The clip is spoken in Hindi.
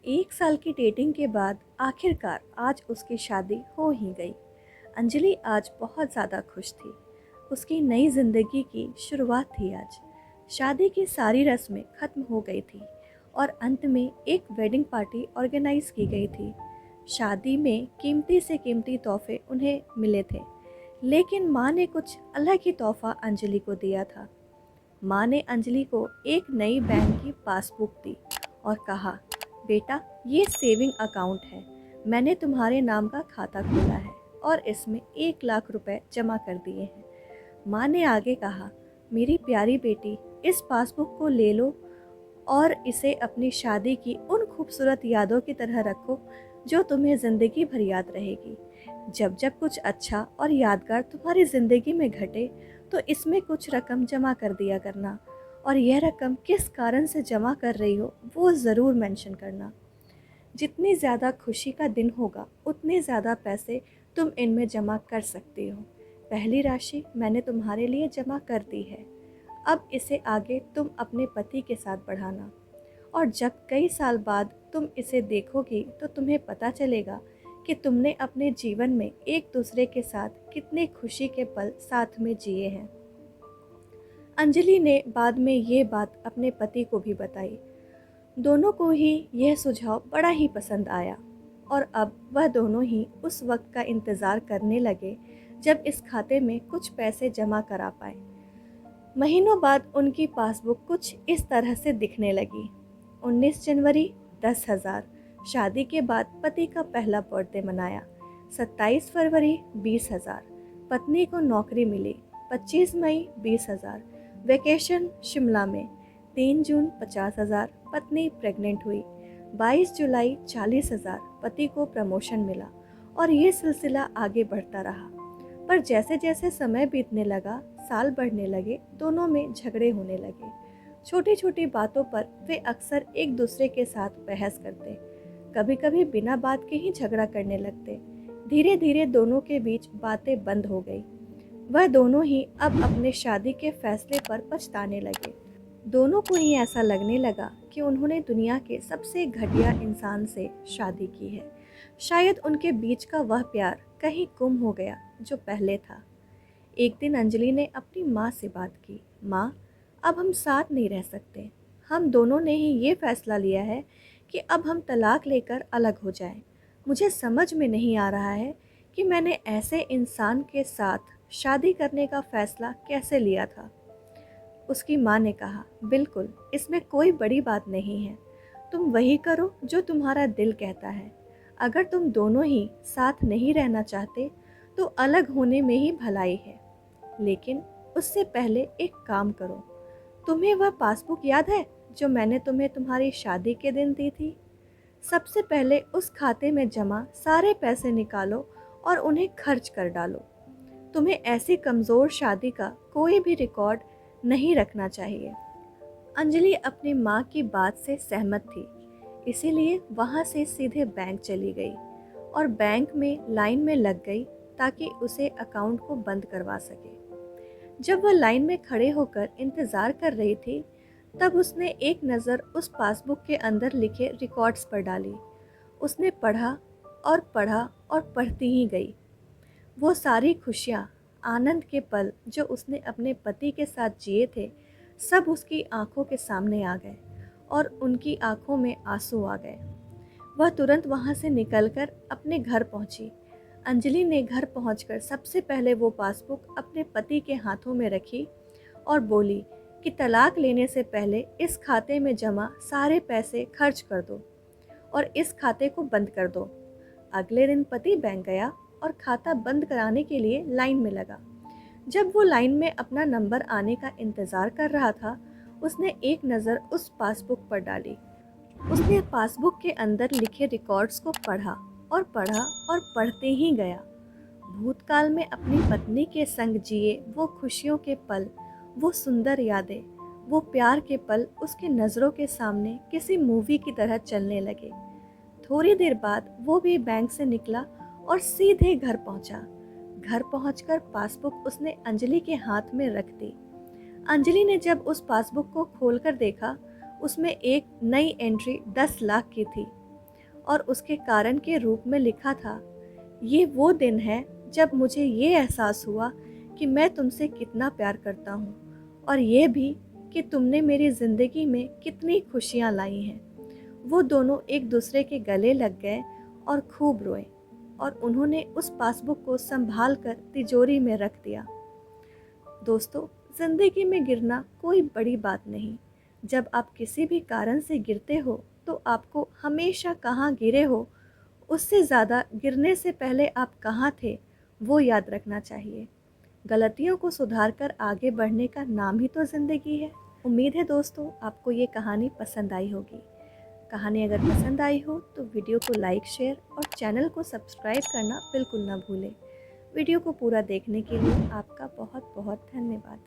एक साल की डेटिंग के बाद आखिरकार आज उसकी शादी हो ही गई। अंजलि आज बहुत ज़्यादा खुश थी। उसकी नई ज़िंदगी की शुरुआत थी आज। शादी की सारी रस्में ख़त्म हो गई थी और अंत में एक वेडिंग पार्टी ऑर्गेनाइज की गई थी। शादी में कीमती से कीमती तोहफे उन्हें मिले थे, लेकिन माँ ने कुछ अलग ही तोहफा अंजलि को दिया था। माँ ने अंजलि को एक नई बैंक की पासबुक दी और कहा, बेटा ये सेविंग अकाउंट है। मैंने तुम्हारे नाम का खाता खोला है और इसमें 1 लाख रुपए जमा कर दिए हैं। माँ ने आगे कहा, मेरी प्यारी बेटी, इस पासबुक को ले लो और इसे अपनी शादी की उन खूबसूरत यादों की तरह रखो जो तुम्हें ज़िंदगी भर याद रहेगी। जब जब कुछ अच्छा और यादगार तुम्हारी ज़िंदगी में घटे तो इसमें कुछ रकम जमा कर दिया करना, और यह रकम किस कारण से जमा कर रही हो वो ज़रूर मेंशन करना। जितनी ज़्यादा खुशी का दिन होगा उतने ज़्यादा पैसे तुम इनमें जमा कर सकती हो। पहली राशि मैंने तुम्हारे लिए जमा कर दी है। अब इसे आगे तुम अपने पति के साथ बढ़ाना, और जब कई साल बाद तुम इसे देखोगी तो तुम्हें पता चलेगा कि तुमने अपने जीवन में एक दूसरे के साथ कितने खुशी के पल साथ में जिए हैं। अंजलि ने बाद में ये बात अपने पति को भी बताई। दोनों को ही यह सुझाव बड़ा ही पसंद आया और अब वह दोनों ही उस वक्त का इंतज़ार करने लगे जब इस खाते में कुछ पैसे जमा करा पाए। महीनों बाद उनकी पासबुक कुछ इस तरह से दिखने लगी। 19 जनवरी 10,000। शादी के बाद पति का पहला बर्थडे मनाया। 27 फरवरी 20,000। पत्नी को नौकरी मिली। 25 मई 20,000। वेकेशन शिमला में। 3 जून 50,000। पत्नी प्रेग्नेंट हुई। 22 जुलाई 40,000। पति को प्रमोशन मिला और ये सिलसिला आगे बढ़ता रहा। पर जैसे जैसे समय बीतने लगा, साल बढ़ने लगे, दोनों में झगड़े होने लगे। छोटी छोटी बातों पर वे अक्सर एक दूसरे के साथ बहस करते, कभी कभी बिना बात के ही झगड़ा करने लगते। धीरे धीरे दोनों के बीच बातें बंद हो गई। वह दोनों ही अब अपने शादी के फैसले पर पछताने लगे। दोनों को ही ऐसा लगने लगा कि उन्होंने दुनिया के सबसे घटिया इंसान से शादी की है। शायद उनके बीच का वह प्यार कहीं गुम हो गया जो पहले था। एक दिन अंजलि ने अपनी माँ से बात की। माँ, अब हम साथ नहीं रह सकते। हम दोनों ने ही ये फैसला लिया है कि अब हम तलाक लेकर अलग हो जाएं। मुझे समझ में नहीं आ रहा है कि मैंने ऐसे इंसान के साथ शादी करने का फैसला कैसे लिया था। उसकी माँ ने कहा, बिल्कुल, इसमें कोई बड़ी बात नहीं है। तुम वही करो जो तुम्हारा दिल कहता है। अगर तुम दोनों ही साथ नहीं रहना चाहते तो अलग होने में ही भलाई है। लेकिन उससे पहले एक काम करो। तुम्हें वह पासबुक याद है जो मैंने तुम्हें तुम्हारी शादी के दिन दी थी? सबसे पहले उस खाते में जमा सारे पैसे निकालो और उन्हें खर्च कर डालो। तुम्हें ऐसी कमज़ोर शादी का कोई भी रिकॉर्ड नहीं रखना चाहिए। अंजलि अपनी माँ की बात से सहमत थी, इसीलिए वहाँ से सीधे बैंक चली गई और बैंक में लाइन में लग गई ताकि उसे अकाउंट को बंद करवा सके। जब वह लाइन में खड़े होकर इंतज़ार कर रही थी, तब उसने एक नज़र उस पासबुक के अंदर लिखे रिकॉर्ड्स पर डाली। उसने पढ़ा और पढ़ा और पढ़ती ही गई। वो सारी खुशियाँ, आनंद के पल जो उसने अपने पति के साथ जिए थे, सब उसकी आंखों के सामने आ गए और उनकी आंखों में आंसू आ गए। वह तुरंत वहाँ से निकलकर अपने घर पहुँची। अंजलि ने घर पहुंचकर सबसे पहले वो पासबुक अपने पति के हाथों में रखी और बोली कि तलाक लेने से पहले इस खाते में जमा सारे पैसे खर्च कर दो और इस खाते को बंद कर दो। अगले दिन पति बैंक गया और खाता बंद कराने के लिए लाइन में लगा। जब वो लाइन में अपना नंबर आने का इंतज़ार कर रहा था, उसने एक नज़र उस पासबुक पर डाली। उसने पासबुक के अंदर लिखे रिकॉर्ड्स को पढ़ा और पढ़ा और पढ़ते ही गया। भूतकाल में अपनी पत्नी के संग जिए वो खुशियों के पल, वो सुंदर यादें, वो प्यार के पल उसके नज़रों के सामने किसी मूवी की तरह चलने लगे। थोड़ी देर बाद वो भी बैंक से निकला और सीधे घर पहुंचा। घर पहुंचकर पासबुक उसने अंजलि के हाथ में रख दी। अंजलि ने जब उस पासबुक को खोलकर देखा, उसमें एक नई एंट्री 10 लाख की थी। और उसके कारण के रूप में लिखा था, ये वो दिन है जब मुझे ये एहसास हुआ कि मैं तुमसे कितना प्यार करता हूँ और ये भी कि तुमने मेरी ज़िंदगी में कितनी खुशियाँ लाई हैं। वो दोनों एक दूसरे के गले लग गए और खूब रोए और उन्होंने उस पासबुक को संभाल कर तिजोरी में रख दिया। दोस्तों, ज़िंदगी में गिरना कोई बड़ी बात नहीं। जब आप किसी भी कारण से गिरते हो तो आपको हमेशा कहाँ गिरे हो उससे ज़्यादा गिरने से पहले आप कहाँ थे वो याद रखना चाहिए। गलतियों को सुधार कर आगे बढ़ने का नाम ही तो ज़िंदगी है। उम्मीद है दोस्तों आपको ये कहानी पसंद आई होगी। कहानी अगर पसंद आई हो तो वीडियो को लाइक, शेयर और चैनल को सब्सक्राइब करना बिल्कुल ना भूलें। वीडियो को पूरा देखने के लिए आपका बहुत बहुत धन्यवाद।